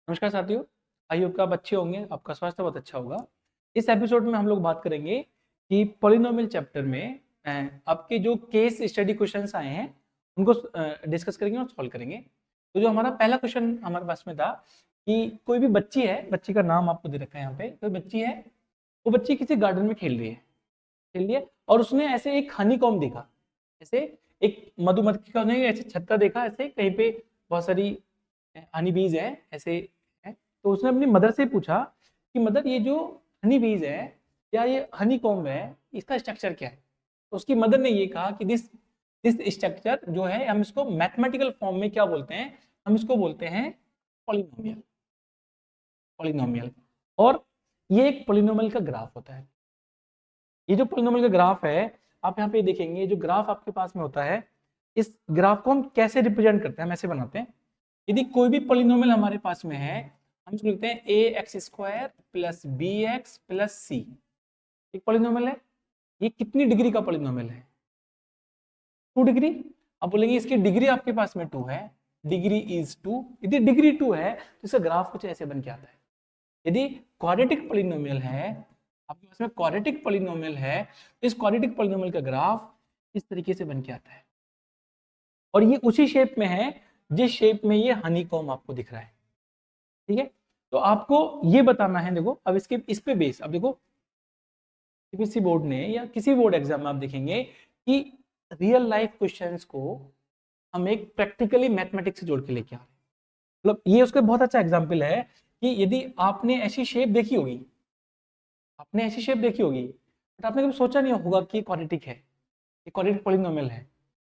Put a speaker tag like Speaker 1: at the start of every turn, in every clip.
Speaker 1: नमस्कार साथियों, I hope आप अच्छे होंगे, आपका स्वास्थ्य बहुत अच्छा होगा। इस एपिसोड में हम लोग बात करेंगे कि पॉलिनोमियल चैप्टर में आपके जो केस स्टडी क्वेश्चंस आए हैं उनको डिस्कस करेंगे और सॉल्व करेंगे। तो जो हमारा पहला क्वेश्चन हमारे पास में था कि कोई भी बच्ची है, बच्ची का नाम आपको दे रखा है यहाँ पे, कोई बच्ची है, वो बच्ची किसी गार्डन में खेल रही है और उसने ऐसे एक हनी कॉम्ब देखा, ऐसे एक मधुमक्खी का उसने ऐसे छत्ता देखा, ऐसे कहीं पे बहुत सारी हनी बीज है ऐसे है। तो उसने अपनी मदर से पूछा कि मदर ये जो हनी बीज है या ये हनी कॉम्ब है, इसका स्ट्रक्चर क्या है। तो उसकी मदर ने ये कहा कि दिस दिस स्ट्रक्चर जो है हम इसको मैथमेटिकल फॉर्म में क्या बोलते हैं, हम इसको बोलते हैं पॉलिनोमियल। पॉलिनोमियल और ये एक पॉलिनोमियल का ग्राफ होता है। ये जो पॉलिनोमियल का ग्राफ है, आप यहाँ पे देखेंगे जो ग्राफ आपके पास में होता है, इस ग्राफ को हम कैसे रिप्रेजेंट करते हैं, हम ऐसे बनाते हैं। यदि कोई भी पॉलिनोमियल हमारे पास में है, हम इसको लिखते हैं a x square plus b x plus c. एक पॉलिनोमियल है, ये कितनी डिग्री का पॉलिनोमियल है? 2 डिग्री। अब बोलेंगे इसकी डिग्री आपके पास में 2 है, डिग्री इज 2। यदि डिग्री 2 है तो इसका ग्राफ कुछ ऐसे बन के आता है। यदि क्वाड्रेटिक पॉलिनोमियल है, आपके पास में क्वाड्रेटिक पॉलिनोमियल है, तो इस क्वाड्रेटिक पॉलिनोमियल का ग्राफ इस तरीके से बन के आता है और ये उसी शेप में है जिस शेप में ये हनीकॉम्ब आपको दिख रहा है। ठीक है, तो आपको ये बताना है, देखो अब इसके इस पे बेस, अब देखो सीबीएसई बोर्ड ने या किसी बोर्ड एग्जाम में आप देखेंगे कि रियल लाइफ क्वेश्चंस को हम एक प्रैक्टिकली मैथमेटिक्स से जोड़ के लेके आ रहे हैं। मतलब ये उसका बहुत अच्छा एग्जाम्पल है कि यदि आपने ऐसी शेप देखी होगी, आपने ऐसी शेप देखी होगी बट आपने कभी सोचा नहीं होगा कि क्वाड्रेटिक है, ये क्वाड्रेटिक पॉलिनोमियल है।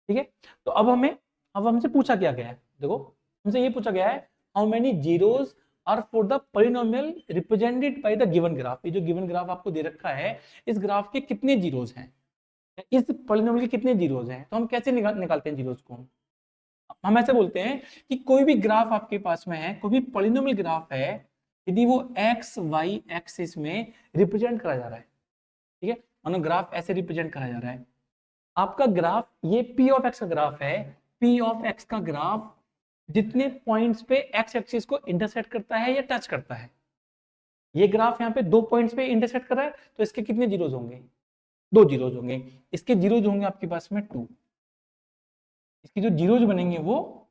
Speaker 1: ठीक है, तो अब हमसे पूछा क्या गया है, देखो हमसे ये पूछा गया है how many zeros are for the polynomial represented by the given graph. ये जो गिवन ग्राफ आपको दे रखा है, इस ग्राफ के कितने जीरोस हैं, इस पॉलिनोमियल के कितने जीरोस हैं। तो हम कैसे निकालते हैं जीरोस को? हम ऐसे बोलते हैं कि कोई भी ग्राफ आपके पास में है, कोई भी पॉलिनोमियल ग्राफ है, यदि वो एक्स वाई एक्सिस में रिप्रेजेंट करा जा रहा है, ठीक है, मानो ग्राफ ऐसे रिप्रेजेंट करा जा रहा है, आपका ग्राफ ये पी ऑफ एक्स का ग्राफ है, पी ऑफ एक्स का ग्राफ जितने पॉइंट्स पे एक्स एक्सिस को इंटरसेक्ट करता है या टच करता है, ये ग्राफ यहाँ पे 2 पॉइंट्स पे इंटरसेक्ट कर रहा है, तो इसके कितने जीरोज होंगे? 2 जीरोज होंगे। इसके जीरोज होंगे आपके पास में 2, इसके जो जीरोज बनेंगे वो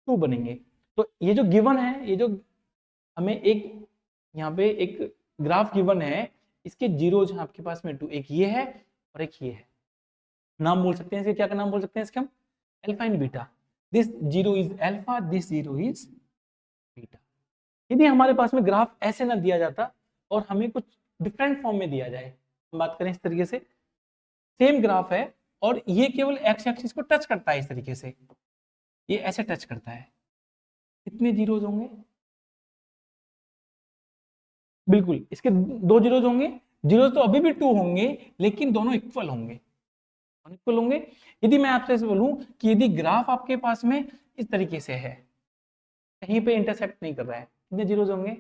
Speaker 1: 2 बनेंगे। तो ये जो गिवन है, ये जो हमें एक यहाँ पे एक ग्राफ गिवन है, इसके जीरोज हैं आपके पास में 2, एक ये है और एक ये है। नाम बोल सकते हैं इसके, क्या का नाम बोल सकते हैं इसके हम? Alpha and beta. This zero is alpha, this zero is beta. यदि हमारे पास में ग्राफ ऐसे ना दिया जाता और हमें कुछ डिफरेंट फॉर्म में दिया जाए, हम बात करें इस तरीके से, सेम ग्राफ है और ये केवल एक्स एक्सिस को टच करता है, इस तरीके से ये ऐसे टच करता है, कितने जीरोज होंगे? बिल्कुल इसके 2 जीरोज होंगे। जीरोज तो अभी भी 2 होंगे, लेकिन दोनों इक्वल होंगे, इक्वल होंगे। यदि मैं आपसे ऐसे बोलूं कि यदि ग्राफ आपके पास में इस तरीके से है, कहीं पे इंटरसेक्ट नहीं कर रहा है, कितने जीरोज होंगे?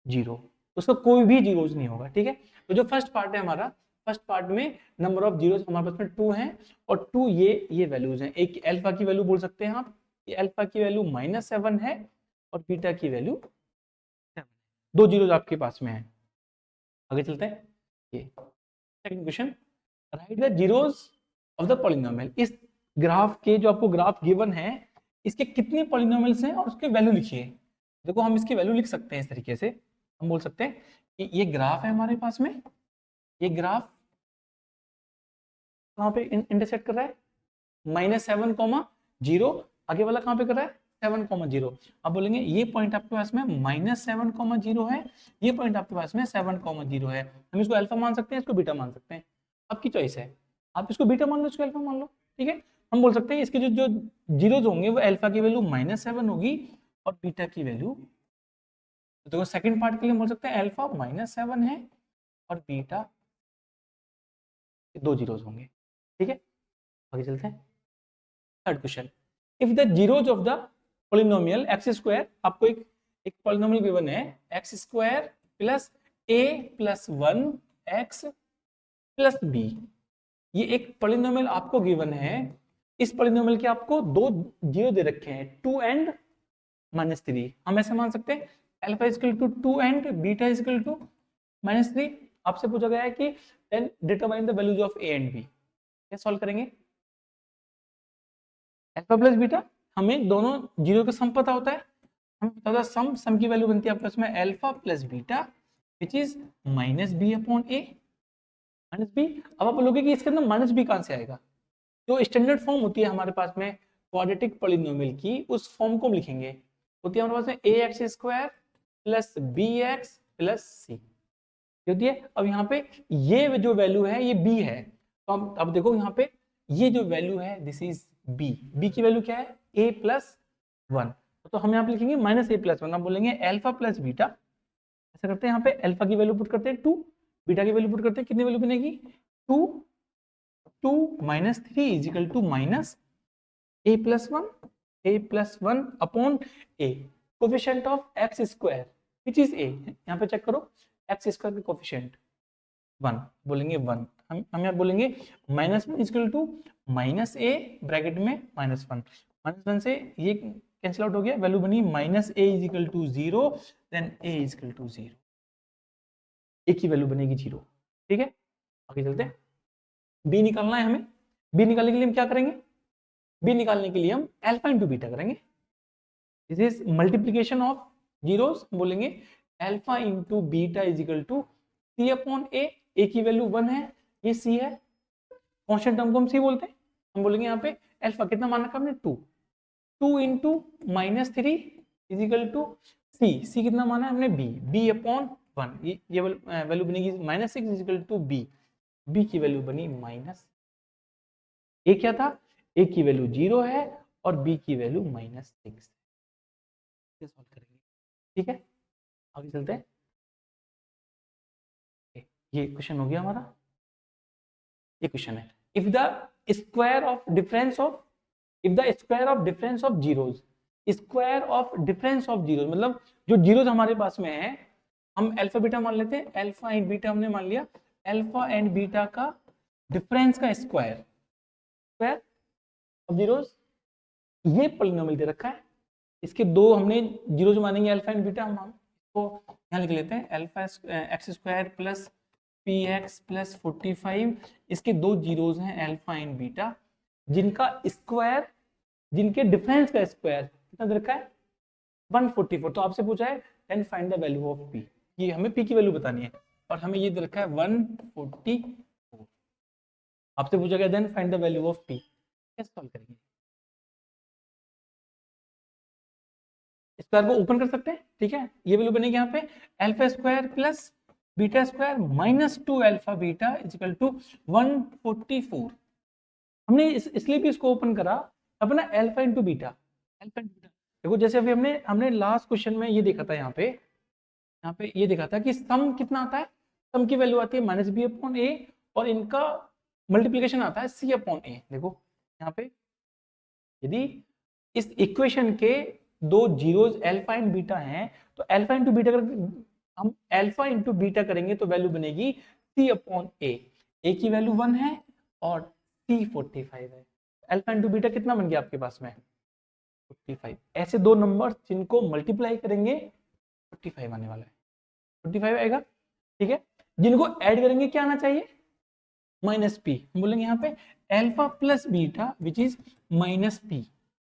Speaker 1: 0। उसका कोई भी जीरोज नहीं होगा। ठीक है, तो जो फर्स्ट पार्ट है हमारा, फर्स्ट पार्ट में नंबर ऑफ जीरोज हमारे पास में 2 हैं और 2 ये वैल्यूज हैं। एक अल्फा की वैल्यू बोल सकते हैं आप, ये अल्फा की वैल्यू -7 है और बीटा की वैल्यू 7। 2 जीरोज आपके पास में है। आगे चलते हैं, ये second question, right the zeros of the polynomial. इस ग्राफ के जो आपको ग्राफ गिवन है, इसके कितने पॉलिनोमियल्स हैं और उसके वैल्यू लिखिए। देखो हम इसकी वैल्यू लिख सकते हैं इस तरीके से, हम बोल सकते हैं कि ये ग्राफ है हमारे पास में, ये ग्राफ कहाँ पे इंटरसेक्ट कर रहा है? -7, 0। आगे वाला कहाँ पे कर रहा है? 7, 0। अब बोलेंगे ये पॉइंट आपके पास में -7, 0 है, ये पॉइंट आपके पास में 7, 0 है। हम इसको अल्फा मान सकते हैं, इसको बीटा मान सकते हैं, आपकी चॉइस है। आप इसको बीटा मान लो, इसको अल्फा मान लो। ठीक है, हम बोल सकते हैं इसके जो जो जीरोज होंगे वो अल्फा की वैल्यू -7 होगी और बीटा की वैल्यू, तो सेकंड पार्ट के लिए बोल सकते हैं अल्फा -7 है और बीटा 2 जीरोज होंगे। ठीक है, आगे चलते हैं। Third question, if the zeros of the polynomial x square, आपको एक पॉलिनोमियल गिवन है एक्स स्क्वायर प्लस ए प्लस 1 एक्स प्लस बी, ये एक पॉलिनोमियल आपको गिवन है। इस पॉलिनोमियल के आपको 2 जीरो दे रखे हैं, 2 एंड -3। हम ऐसे मान सकते हैं alpha is equal to 2 and beta is equal to -3। आपसे पूछा गया है कि then determine the values of a and b. कैसे सॉल्व करेंगे? अल्फा प्लस बीटा, हमें दोनों जीरो का सम पता होता है, हमें पता होता है सम की वैल्यू बनती है आपके में alpha plus beta which is -b upon a। -b, अब आप बोलोगे कि इसके अंदर -b कहां से आएगा? जो स्टैंडर्ड फॉर्म होती है हमारे पास में क्वाड्रेटिक पॉलिनोमियल की, उस फॉर्म को हम लिखेंगे। होती है हमारे पास में ax square plus bx plus c होती है। अब यहाँ पे ये जो वैल्यू है ये b है, तो अब देखो यहाँ पे ये जो वैल्यू है दिस इज b की वैल्यू क्या है? a plus 1। तो हम यहाँ पे लिखेंगे -a+1। हम बोलेंगे अल्फा प्लस बीटा, ऐसा करते हैं यहाँ पे अल्फा की वैल्यू पुट करते हैं 2, बीटा की वैल्यू पुट करते हैं, कितनी वैल्यू बनेगी? 2 minus 3 is equal to -a+1 upon a, coefficient of x square which is a। यहाँ पे चेक करो x स्क्वायर का कोफिशिएंट 1, बोलेंगे 1। हम यहाँ बोलेंगे -1 is equal to -a bracket में -1, -1 से ये कैंसिल आउट हो गया, वैल्यू बनी -a is equal to 0, then a is equal to 0, एक ही वैल्यू बनेगी 0। ठीक है, आगे चलते हैं। b निकालना है हमें। b निकालने के लिए हम क्या करेंगे? b निकालने के लिए हम अल्फा इंटू बीटा करेंगे। This is multiplication of zeros, बोलेंगे alpha into beta is equal to c upon a। a की वैल्यू 1 है, ये c है, कांस्टेंट टर्म को हम c बोलते हैं। हम बोलेंगे यहाँ पे अल्फा कितना मान रखा हमने? 2 into -3 is equal to c कितना माना है हमने? b अपॉन 1, ये वैल्यू बनेगी -6 इज इक्वल टू b की वैल्यू बनी a क्या था? a की वैल्यू 0 है और b की वैल्यू -6। सॉल्व करेंगे, ठीक है, आगे चलते हैं। ये क्वेश्चन हो गया हमारा। ये क्वेश्चन है if the square of difference of zeros, square of difference of zeros मतलब जो जीरोस हमारे पास में है, हम अल्फा बीटा मान लेते हैं। अल्फा एंड बीटा हमने मान लिया, अल्फा एंड बीटा का डिफरेंस का स्क्वायर ऑफ जीरोस, ये पॉलिनोमियल दे रखा है। इसके दो हमने जीरोस मानेंगे अल्फा एंड बीटा, हम इसको यहाँ लिख लेते हैं alpha x square plus p x plus 45। इसके दो जीरोस हैं अल्फा एंड बीटा, जिनका स्क्वायर, जिनके डिफरेंस का स्क्वायर कितना दे रखा है? 144। तो आपसे पूछा है then find the value of p, ये हमें p की वैल्यू बतानी है और हमें ये दे रखा है 144। आपसे पूछा गया then find the value of p, कैसे सॉल्व करेंगे? स्क्वायर को ओपन कर सकते हैं, ठीक है। ये वैल्यू बनेगी यहाँ पे alpha square plus beta square -2 alpha beta is equal to 144। हमने इसलिए भी इसको ओपन करा अपना अल्फा इंटू बीटा। देखो जैसे अभी हमने लास्ट क्वेश्चन में ये देखा था, यहाँ पे ये देखा था कि सम कितना आता है? सम की वैल्यू आती है -b अपॉन a और इनका मल्टीप्लिकेशन आता है c अपॉन a। देखो यहाँ पे यदि इस इक्वेशन के दो जीरोस अल्फा एंड बीटा हैं, तो अल्फा इंटू बीटा हम अल्फा इंटू बीटा करेंगे तो वैल्यू बनेगी c अपॉन a की वैल्यू 1 है और c 45 है। अल्फा इंटू बीटा कितना बन गया आपके पास में? 45। ऐसे दो नंबर जिनको मल्टीप्लाई करेंगे 45 आने वाला है, 45 आएगा, ठीक है। जिनको ऐड करेंगे क्या आना चाहिए? -p। हम बोलेंगे यहाँ पे alpha plus beta which is -p,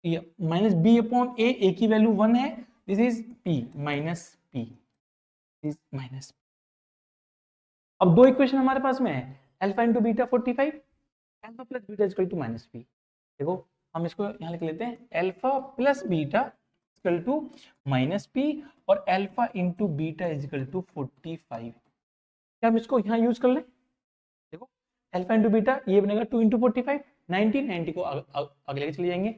Speaker 1: -b upon a की वैल्यू 1 है, दिस इज p -p। अब दो इक्वेशन हमारे पास में है, alpha into beta 45, alpha plus beta equal to -p। देखो हम इसको यहाँ लिख लेते हैं alpha plus beta equal to -p और alpha into beta equal to 45। क्या हम इसको यहाँ यूज कर लें? देखो अल्फा इंटू बीटा ये बनेगा 2 इंटू 45, 90 को आगे लेके चले जाएंगे।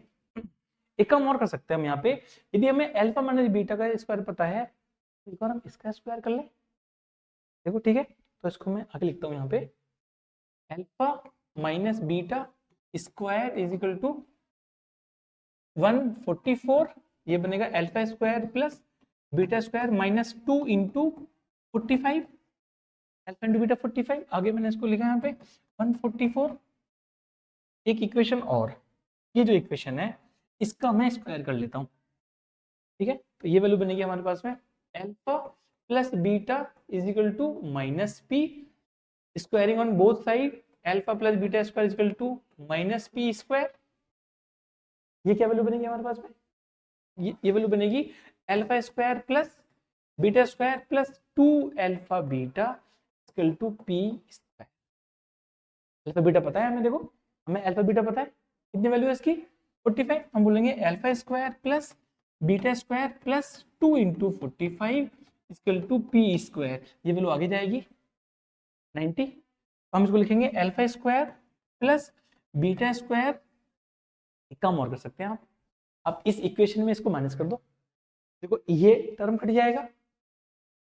Speaker 1: एक काम और कर सकते हैं हम यहाँ पे, यदि हमें अल्फा माइनस बीटा का स्क्वायर पता है तो एक बार हम इसका स्क्वायर कर लें। देखो ठीक है, तो इसको मैं आगे लिखता हूँ यहाँ पे alpha minus beta square is equal to 144, ये बनेगा alpha square plus beta square -2 into 45, alpha into beta 45। आगे मैंने इसको लिखा यहाँ पे 144। एक इक्वेशन और, ये जो इक्वेशन है इसका मैं स्क्वायर कर लेता हूँ। ठीक है, तो ये वैल्यू बनेगी हमारे पास में alpha plus beta is equal to minus p, squaring on both side, alpha plus beta square is equal to minus p square. ये क्या वैल्यू बनेगी हमारे पास में, ये वैल्यू बनेगी alpha square plus beta square plus 2 alpha beta equal to p square. Alpha beta पता है हमें, देखो हमें अल्फा बीटा पता है, कितनी वैल्यू है इसकी 45। हम बोलेंगे alpha square plus beta square plus 2 into 45 equal to p square. ये वैल्यू आगे जाएगी 90। हम इसको लिखेंगे alpha square plus beta square, कम और कर सकते हैं आप इस इक्वेशन में इसको माइनस कर दो, देखो ये टर्म कट जाएगा,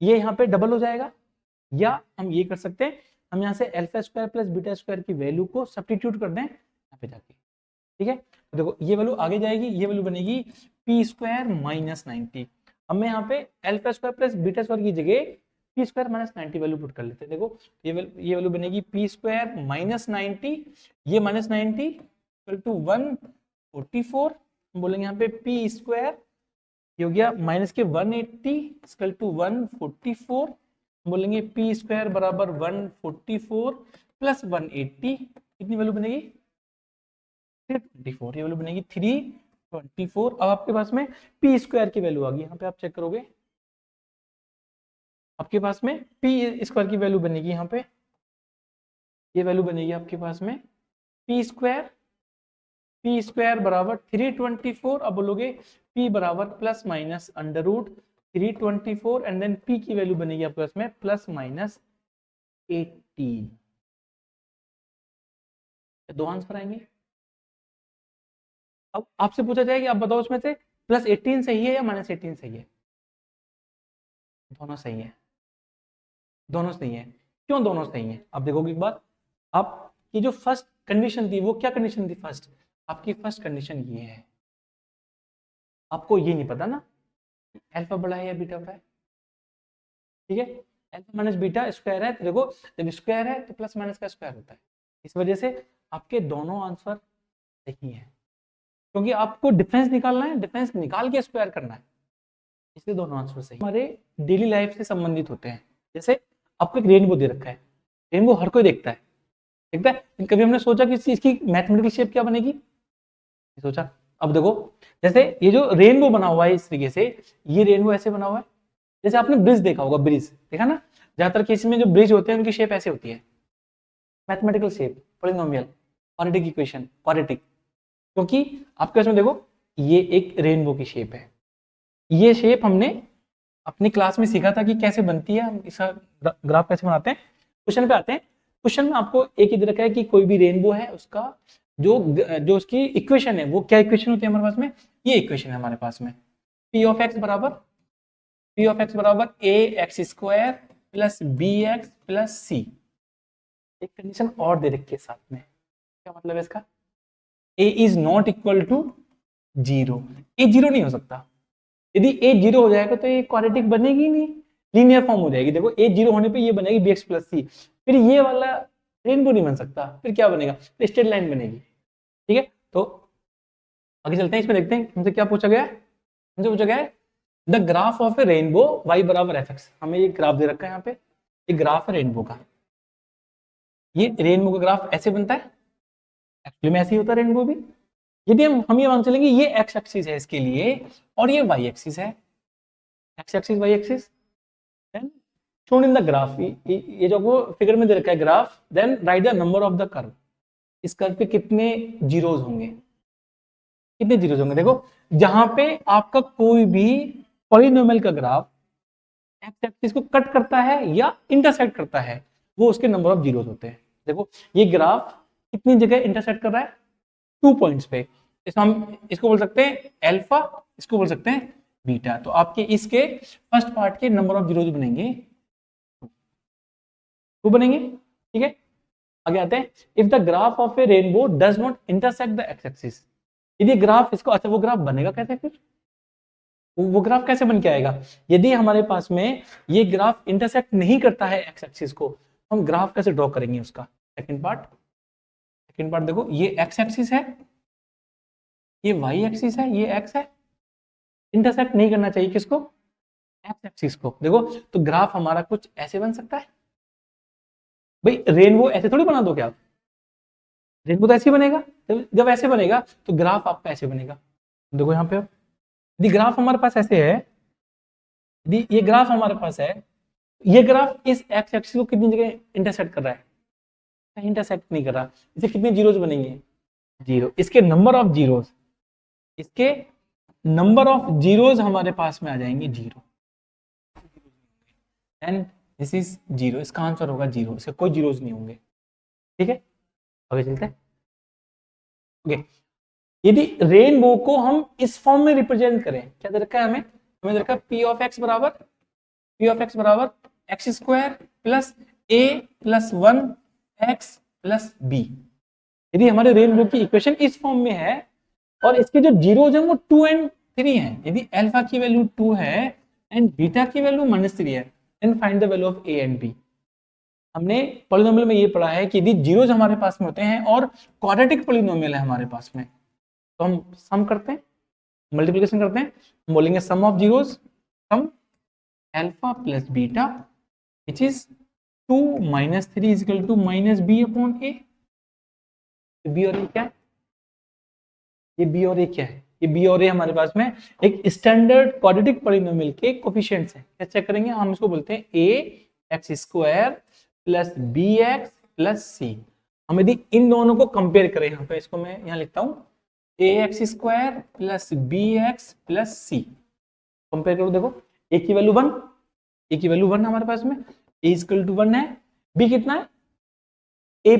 Speaker 1: ये यहाँ पे डबल हो जाएगा, या हम ये कर सकते हैं, हम यहाँ से alpha square plus beta square की वैल्यू को सब्स्टिट्यूट कर दें यहाँ पे जाके, ठीक है। तो देखो ये वैल्यू आगे जाएगी, ये वैल्यू बनेगी पी स्क्वायर माइनस 90। हमें यहाँ पे alpha square plus beta square की जगह P square minus 90 value put कर लेते हैं। देखो ये वैल्यू बनेगी पी स्क्वायर माइनस 90, ये माइनस 90 इक्वल टू 144। हम बोलेंगे यहाँ पे पी स्क्वायर, ये हो गया माइनस के 180 इक्वल टू 144। हम बोलेंगे पी स्क्वायर बराबर 144 प्लस 180, कितनी वैल्यू बनेगी 324, ये वैल्यू बनेगी 324। अब आपके पास में पी स्क्वायर की वैल्यू आ गई, यहाँ पे आप चेक करोगे आपके पास में पी स्क्वायर की वैल्यू बनेगी, यहाँ पे ये वैल्यू बनेगी आपके पास में पी स्क्वायर बराबर 324। अब बोलोगे p बराबर plus minus under root 324 and then p की वैल्यू बनेगी आपके पास में प्लस माइनस 18। दो आंसर आएंगे। अब आपसे पूछा जाएगा आप बताओ उसमें से प्लस 18 सही है या माइनस 18 सही है। दोनों सही है, दोनों सही है। क्यों दोनों सही है, आप देखोगे एक बार, आपकी जो फर्स्ट कंडीशन थी वो क्या कंडीशन थी, फर्स्ट आपकी फर्स्ट कंडीशन ये है, आपको ये नहीं पता ना अल्फा बड़ा है या बीटा बड़ा है, ठीक है। अल्फा माइनस बीटा स्क्वायर है, तो देखो जब स्क्वायर है तो प्लस माइनस का स्क्वायर होता है, इस वजह से आपके दोनों आंसर सही है, क्योंकि आपको डिफरेंस निकालना है, डिफरेंस निकाल के स्क्वायर करना है, इसलिए दोनों आंसर सही। हमारे डेली लाइफ से संबंधित होते हैं, जैसे आपको एक रेनबो दे रखा है, रेनबो हर कोई देखता है, कभी हमने सोचा कि इसकी मैथमेटिकल शेप क्या बनेगी, सोचा। अब देखो जैसे ये जो रेनबो बना हुआ है इस तरीके से, ये रेनबो ऐसे बना हुआ है, जैसे आपने ब्रिज देखा होगा, ब्रिज देखा ना, ज्यादातर केस में जो ब्रिज होते हैं उनकी शेप ऐसे होती है, mathematical shape, polynomial, quadratic equation, quadratic. क्योंकि आपके इसमें देखो ये एक रेनबो की शेप है, ये शेप हमने अपनी क्लास में सीखा था कि कैसे बनती है, हम इसका ग्राफ कैसे बनाते हैं। क्वेश्चन पे आते हैं, क्वेश्चन में आपको एक ही दे रखा है कि कोई भी रेनबो है, उसका जो उसकी इक्वेशन है वो क्या इक्वेशन होती है हमारे पास में, ये इक्वेशन है हमारे पास में, पी ऑफ एक्स बराबर a x square plus b x plus c. एक कंडीशन और दे रखी है साथ में, क्या मतलब है इसका, ए इज नॉट इक्वल टू 0, ए 0 नहीं हो सकता, यदि ए 0 हो जाएगा तो ये क्वाड्रेटिक बनेगी नहीं, लीनियर फॉर्म हो जाएगी। देखो ए 0 होने पे ये बनेगी बी एक्स प्लस सी, फिर ये वाला रेनबो नहीं बन सकता, फिर क्या बनेगा, स्ट्रेट लाइन बनेगी, ठीक है। तो आगे चलते हैं, इसमें देखते हैं हमसे क्या पूछा गया है, हमसे पूछा गया है the graph of A rainbow y बराबर एफ एक्स। हमें ये ग्राफ दे रखा है यहाँ पे, ये ग्राफ है रेनबो का, ये रेनबो का ग्राफ ऐसे बनता है, एक्चुअली में ऐसे ही होता है रेनबो भी। यदि हम ये मान चलेंगे ये एक्स एक्सिस है इसके लिए और ये वाई एक्सिस है, x axis y axis, then shown in the graph, ये जो वो फिगर में दे रखा है graph, then write the number of the curve, इस कर्व पे कितने जीरोज होंगे, कितने जीरोज होंगे। देखो जहां पे आपका कोई भी पॉलिनोमियल का ग्राफ एक्स एक्सिस को कट करता है या इंटरसेक्ट करता है, वो उसके नंबर ऑफ जीरोज होते हैं। देखो ये ग्राफ कितनी जगह इंटरसेक्ट कर रहा है, 2 पॉइंट्स पे, इसमें हम इसको बोल सकते हैं अल्फा, इसको बोल सकते हैं बीटा। तो आपके इसके फर्स्ट पार्ट के नंबर ऑफ जीरोज बनेंगे 2 बनेंगे, ठीक है। आगे आते हैं, if the graph of A rainbow does not intersect the x axis, यदि ग्राफ इसको, अच्छा वो ग्राफ बनेगा कैसे, फिर वो ग्राफ कैसे बन के आएगा, यदि हमारे पास में ये ग्राफ इंटरसेक्ट नहीं करता है एक्स एक्सिस को, हम ग्राफ कैसे ड्रॉ करेंगे उसका। सेकंड पार्ट देखो, ये एक्स एक्सिस है, ये वाई एक्सिस है, ये एक्स है, इंटरसेक्ट नहीं करना चाहिए किसको, एक्स एक्सिस को। देखो तो ग्राफ हमारा कुछ ऐसे बन सकता है भाई, रेनबो ऐसे थोड़ी बना दो क्या आप, रेनबो तो ऐसे ही बनेगा। जब ऐसे बनेगा तो ग्राफ आपका ऐसे बनेगा। देखो यहाँ पे यदि ग्राफ हमारे पास ऐसे है, यदि ये ग्राफ हमारे पास है, ये ग्राफ इस एक्स एक्सिस को कितनी जगह इंटरसेक्ट कर रहा है, कहीं इंटरसेक्ट नहीं कर रहा। इसे कितने जीरोज बनेंगे, जीरो। इसके नंबर ऑफ जीरोज, इसके नंबर ऑफ जीरोज हमारे पास में आ जाएंगे zero, and this is zero. इसका आंसर होगा जीरो, इसके कोई जीरोज नहीं होंगे। ठीक है, आगे चलते हैं। ओके, यदि रेनबो को हम इस फॉर्म में रिप्रेजेंट करें, क्या दे रखा है हमें, हमें दे रखा है पी ऑफ एक्स बराबर एक्स स्क्वायर प्लस ए प्लस 1 एक्स प्लस बी। यदि हमारे रेनबो की इक्वेशन इस फॉर्म में है और इसके जो जीरोज हैं वो 2 एंड 3 है, यदि अल्फा की वैल्यू 2 है एंड बीटा की वैल्यू -3 है, then find the value of a and b. हमने पॉलिनोमियल में ये पढ़ा है कि यदि जीरोज हमारे पास में होते हैं और क्वाड्रेटिक पॉलिनोमियल है हमारे पास में, तो हम सम करते हैं, मल्टीप्लिकेशन करते हैं, हम बोलेंगे sum of zeros, sum alpha plus beta which is 2 - 3 is equal to -b upon a। B और ए क्या है, ये बी और ए क्या है, ये बी और ए हमारे पास में एक स्टैंडर्ड क्वाड्रेटिक पॉलिनोमियल के कोफिशिएंट्स हैं। क्या चेक करेंगे हम, इसको बोलते हैं a x square plus b x plus c. हम यदि इन दोनों को कंपेयर करें, यहाँ पे इसको मैं यहाँ लिखता हूँ a x square plus b x plus c, compare करो। देखो ए की वैल्यू 1, ए की वैल्यू 1 हमारे पास में, ए इक्वल टू 1 है, बी कितना है ए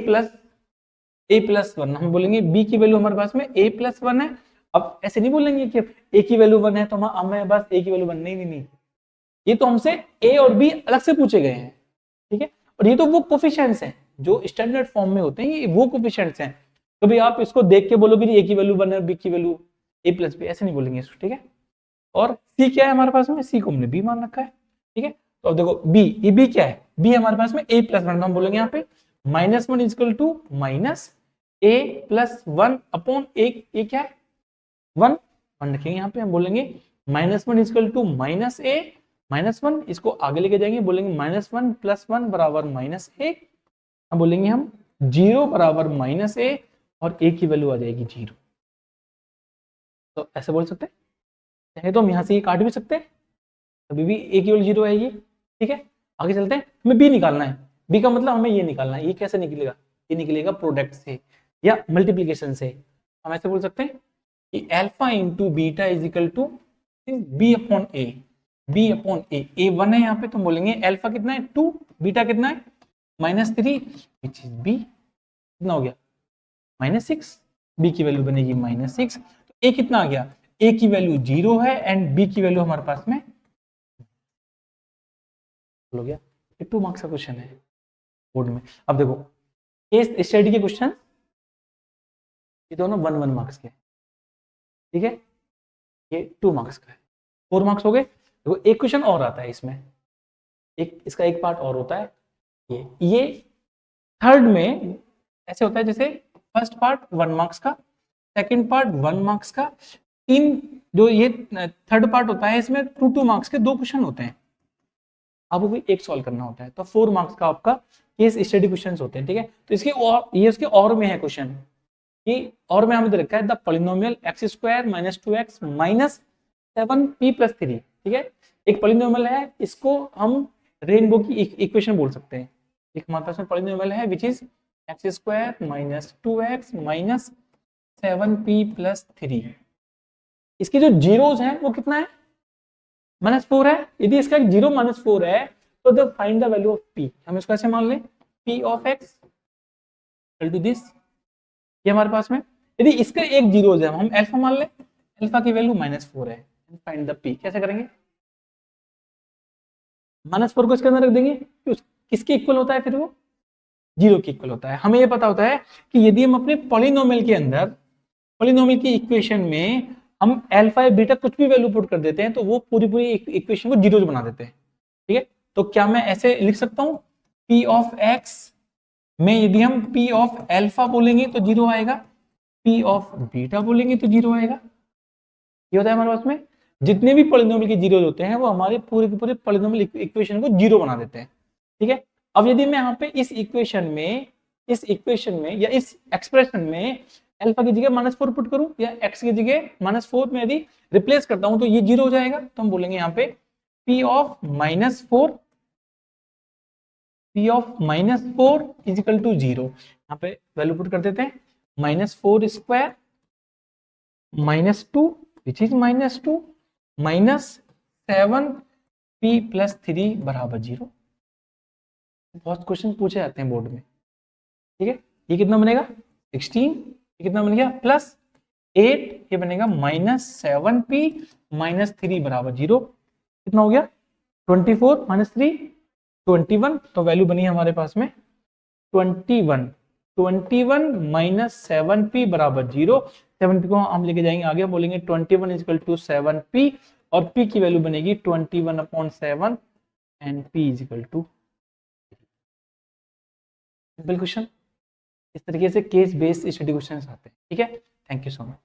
Speaker 1: प्लस 1, हम बोलेंगे बी की वैल्यू हमारे पास में ए प्लस 1 है। अब ऐसे नहीं बोलेंगे कि ए की वैल्यू 1 है तो हमें बस ए की वैल्यू 1, नहीं, ये तो हमसे ए और बी अलग से पूछे गए हैं। ठीक है, और ये तो वो कोफिशिएंट्स हैं जो स्टैंडर्ड फॉर्म में होते हैं, ये वो कोफिशिएंट्स हैं। कभी आप इसको देख के बोलोगे ए की वैल्यू 1 है, बी की वैल्यू ए प्लस बी, ऐसे नहीं बोलेंगे इसको। ठीक है, और सी क्या है हमारे पास में, सी को हमने बी मान रखा है। ठीक है, तो अब देखो बी, ये बी क्या है, बी हमारे पास में ए प्लस 1, हम बोलेंगे यहाँ पे -1 equal to minus a plus 1 upon a क्या है 1 रखेंगे यहाँ पे, हम बोलेंगे -1 इक्वल टू माइनस ए -1, इसको आगे लेके जाएंगे, बोलेंगे -1 प्लस 1 बराबर -a, हम बोलेंगे हम 0 बराबर -a और a की वैल्यू आ जाएगी 0। तो ऐसे बोल सकते हैं, चाहे तो हम यहाँ से ये काट भी सकते हैं, अभी भी a की वैल्यू 0 आएगी। ठीक है, आगे चलते हैं, हमें b निकालना है, b का मतलब हमें ये निकालना है। ये कैसे निकलेगा, ये निकलेगा प्रोडक्ट से या मल्टीप्लीकेशन से। हम ऐसे बोल सकते हैं कि alpha into beta is equal to b upon a, b upon a, a 1 है यहाँ पे, तो बोलेंगे अल्फा कितना है 2, बीटा कितना है -3 विच इज b, कितना हो गया -6, b की वैल्यू बनेगी -6, तो a कितना आ गया, a की वैल्यू 0 है एंड b की वैल्यू हमारे पास में हो गया। 2 मार्क्स का क्वेश्चन है बोर्ड में। अब देखो केस स्टडी के क्वेश्चन ये दोनों 1 मार्क्स के, ठीक है, ये 2 मार्क्स का है, 4 मार्क्स हो गए। देखो एक क्वेश्चन और आता है इसमें, एक इसका एक पार्ट और होता है, ये थर्ड में ऐसे होता है जैसे फर्स्ट पार्ट 1 मार्क्स का, सेकंड पार्ट 1 मार्क्स का, जो ये थर्ड पार्ट होता है इसमें 2 मार्क्स के 2 क्वेश्चन होते हैं, आपको कोई एक सॉल्व करना होता है, तो 4 मार्क्स का आपका केस स्टडी क्वेश्चंस होते हैं। ठीक है, तो इसके और ये उसके और में है क्वेश्चन कि और में हमें दे रखा है the polynomial x square minus 2x minus 7p plus 3। ठीक है, एक पॉलिनोमियल है, इसको हम रेनबो की इक्वेशन बोल सकते हैं। एक हमारे पास में पॉलिनोमियल है which is x square minus 2x minus 7p plus 3। इसके जो जीरोज हैं वो कितना है -4 है। यदि इसका 0 -4 है तो the find the value of p, हम इसको ऐसे मान लें p of x equal to this, ये हमारे पास में यदि इसका एक जीरोज है हम अल्फा मान लें, अल्फा की वैल्यू -4 है, फाइंड द p, कैसे करेंगे, -4 को इसके अंदर रख देंगे, किसके इक्वल होता है फिर वो 0 के इक्वल होता है। हमें ये पता होता है कि यदि हम अपने पॉलिनोमियल के अंदर पॉलिनोमियल की इक्वेशन में हम अल्फा या बीटा कुछ भी वैल्यू पुट कर देते हैं तो वो पूरी इक्वेशन को जीरोज बना देते हैं। ठीक है, तो क्या मैं ऐसे लिख सकता हूँ p ऑफ x में यदि हम p ऑफ अल्फा बोलेंगे तो 0 आएगा, p ऑफ बीटा बोलेंगे तो 0 आएगा, ये होता है हमारे पास में। जितने भी पॉलिनोमियल के जीरो होते हैं वो हमारे पूरे के पूरे पॉलिनोमियल इक्वेशन को जीरो बना देते हैं। ठीक है, अब यदि मैं यहाँ पे इस इक्वेशन में या इस एक्सप्रेशन में अल्फा की जगह -4 पुट करूं या एक्स की जगह -4 में यदि रिप्लेस करता हूं तो ये जीरो हो जाएगा। तो हम बोलेंगे यहाँ पे p of -4 is equal to 0। यहाँ पे वैल्यू पुट कर देते हैं, -4 स्क्वायर -2 विच इज -2 -7p + 3 बराबर 0। बहुत क्वेश्चन पूछे जाते हैं बोर्ड में। ठीक है, ये कितना बनेगा 16, ये कितना बन गया +8, ये बनेगा -7p - 3 बराबर 0। कितना हो गया 24 - 3 21। तो वैल्यू बनी हमारे पास में 21 - 7p बराबर 0। 7p को हम लेके जाएंगे आगे, बोलेंगे 21 = 7p और p की वैल्यू बनेगी 21/7 एंड p = सिंपल क्वेश्चन। इस तरीके से केस बेस्ड स्टडी क्वेश्चन आते हैं। ठीक है, थैंक यू सो मच।